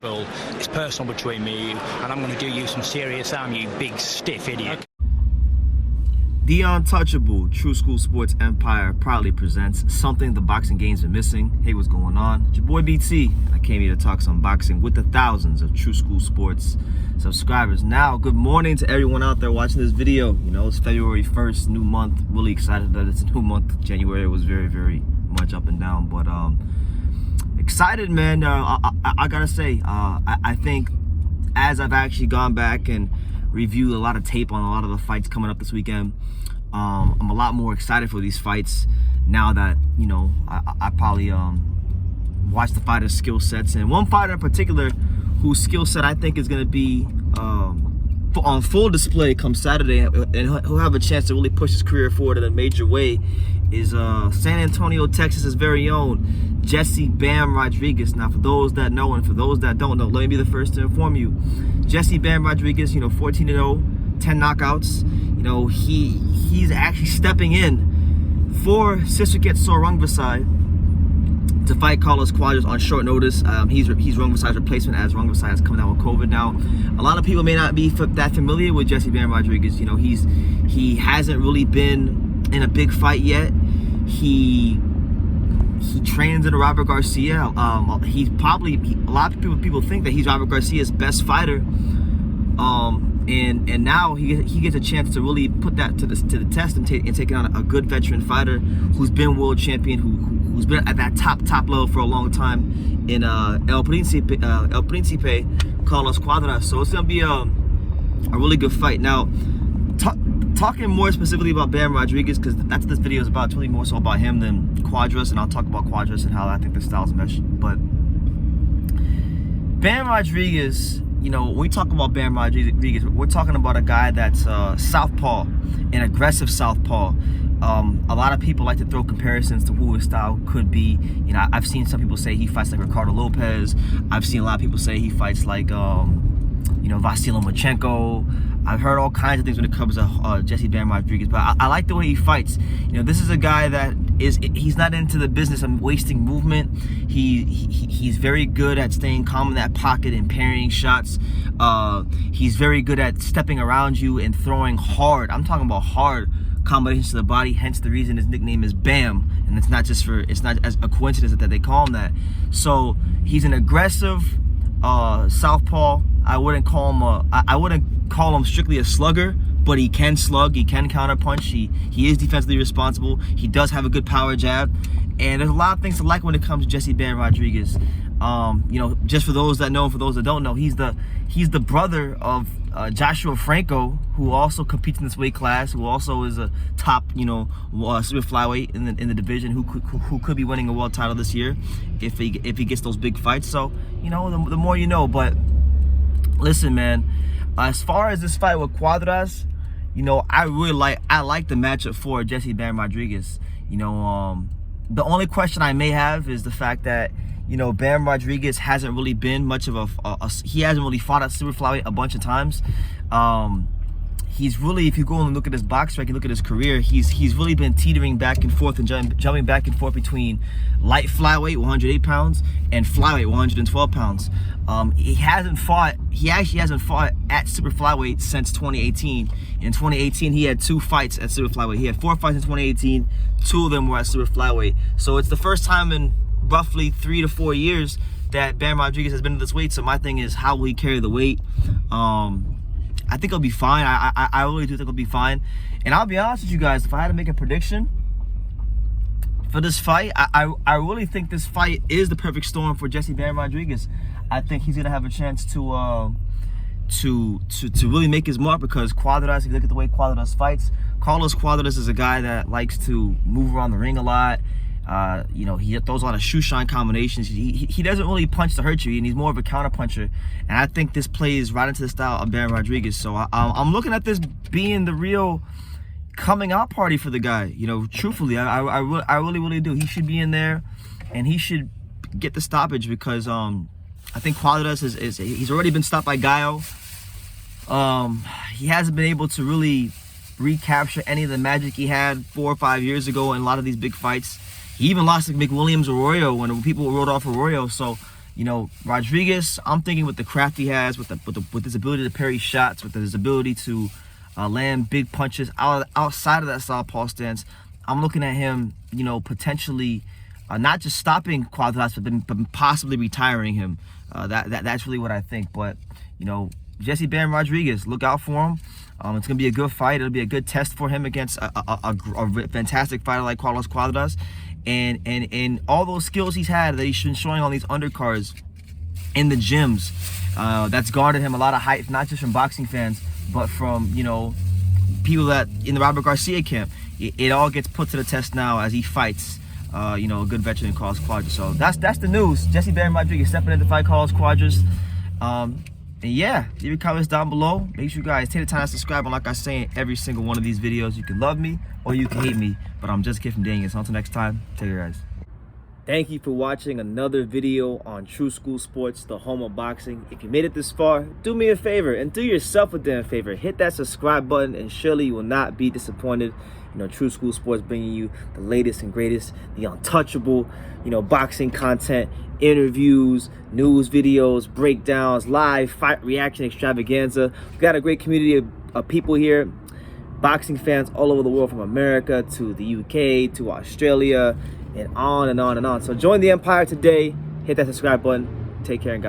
Well, it's personal between me and you, and I'm going to do you some serious harm, you big stiff idiot. The Untouchable True School Sports Empire proudly presents something the boxing game's been missing. Hey, what's going on? It's your boy BT. I came here to talk some boxing with the thousands of True School Sports subscribers. Now, good morning to everyone out there watching this video. You know, it's February 1st, new month. Really excited that it's a new month. January was very much up and down, but excited, man. I gotta say, I think as I've actually gone back and reviewed a lot of tape on a lot of the fights coming up this weekend, I'm a lot more excited for these fights now that, you know, I probably watched the fighters' skill sets, and one fighter in particular whose skill set I think is going to be on full display come Saturday, and he'll have a chance to really push his career forward in a major way, is San Antonio, Texas's very own Jesse Bam Rodriguez. Now, for those that know and for those that don't know, let me be the first to inform you. Jesse Bam Rodriguez, you know, 14-0, 10 knockouts. You know, he's actually stepping in for Rungviasi to fight Carlos Cuadras on short notice. He's Rungviasi's replacement, as Rungviasi has come down with COVID. Now, a lot of people may not be that familiar with Jesse Bam Rodriguez. You know, he hasn't really been in a big fight yet. He trains in Robert Garcia. He's probably, a lot of people think that he's Robert Garcia's best fighter. And now he gets a chance to really put that to the test and taking on a good veteran fighter who's been world champion, who's been at that top level for a long time in El Principe, Carlos Cuadras. So it's gonna be a really good fight. Now, talking more specifically about Bam Rodriguez, because that's what this video is about. It's really more so about him than Cuadras, and I'll talk about Cuadras and how I think the styles mesh. But Bam Rodriguez, you know, when we talk about Bam Rodriguez, we're talking about a guy that's southpaw, an aggressive southpaw. A lot of people like to throw comparisons to who his style could be. You know, I've seen some people say he fights like Ricardo Lopez. I've seen a lot of people say he fights like, you know, Vasily Lomachenko. I've heard all kinds of things when it comes to Jesse Bam Rodriguez, but I like the way he fights. You know, this is a guy that he's not into the business of wasting movement. He's very good at staying calm in that pocket and parrying shots. He's very good at stepping around you and throwing hard. I'm talking about hard combinations to the body, hence the reason his nickname is Bam. And it's not as a coincidence that they call him that. So he's an aggressive southpaw. I wouldn't call him strictly a slugger, but he can slug, he can counterpunch, he is defensively responsible, he does have a good power jab, and there's a lot of things to like when it comes to Jesse Bam Rodriguez. You know, just for those that know and for those that don't know, he's the brother of Joshua Franco, who also competes in this weight class, who also is a top, you know, super flyweight in the division, who could be winning a world title this year if he gets those big fights. So, you know, the more you know. But listen, man, as far as this fight with Cuadras, you know, I like the matchup for Jesse Bam Rodriguez. You know, the only question I may have is the fact that, you know, Bam Rodriguez hasn't really been much of he hasn't really fought at super flyweight a bunch of times. He's really, if you go and look at his box record, look at his career, he's really been teetering back and forth and jumping back and forth between light flyweight, 108 pounds, and flyweight, 112 pounds. He actually hasn't fought at super flyweight since 2018. In 2018, he had 2 fights at super flyweight. He had 4 fights in 2018. 2 of them were at super flyweight. So it's the first time in roughly 3 to 4 years that Bam Rodriguez has been at this weight. So my thing is, how will he carry the weight? I think he'll be fine. I really do think he'll be fine. And I'll be honest with you guys, if I had to make a prediction for this fight, I really think this fight is the perfect storm for Jesse Bam Rodriguez. I think he's gonna have a chance to really make his mark, because Cuadras, if you look at the way Cuadras fights, Carlos Cuadras is a guy that likes to move around the ring a lot. You know, he throws a lot of shoe shine combinations. He doesn't really punch to hurt you, and he's more of a counter puncher. And I think this plays right into the style of Bam Rodriguez. So I'm looking at this being the real coming out party for the guy. You know, truthfully, I really do. He should be in there, and he should get the stoppage, because I think Cuadras he's already been stopped by Gallo. He hasn't been able to really recapture any of the magic he had 4 or 5 years ago in a lot of these big fights. He even lost to McWilliams Arroyo when people wrote off Arroyo. So You know, Rodriguez, I'm thinking with the craft he has, with his ability to parry shots, with his ability to land big punches outside of that southpaw stance, I'm looking at him, you know, potentially not just stopping Cuadras, but possibly retiring him. That's really what I think. But, you know, Jesse Bam Rodriguez, look out for him. It's going to be a good fight. It'll be a good test for him against a fantastic fighter like Carlos Cuadras. And all those skills he's had that he's been showing on these undercards in the gyms, that's garnered him a lot of hype, not just from boxing fans, but from, you know, people that in the Robert Garcia camp. It all gets put to the test now as he fights, you know, a good veteran Carlos Cuadras. So that's the news. Jesse Bam Rodriguez stepping in to fight Carlos Cuadras. And yeah, leave your comments down below. Make sure you guys take the time to subscribe. And like I say in every single one of these videos, you can love me or you can hate me, but I'm just a kid from Daniel. So until next time, take care, guys. Thank you for watching another video on True School Sports, the home of boxing. If you made it this far, do me a favor and do yourself a damn favor. Hit that subscribe button and surely you will not be disappointed. You know, True School Sports bringing you the latest and greatest, the untouchable, you know, boxing content, interviews, news videos, breakdowns, live fight reaction extravaganza. We've got a great community of people here, boxing fans all over the world, from America to the UK to Australia, and on and on and on. So join the empire today. Hit that subscribe button. Take care and God bless.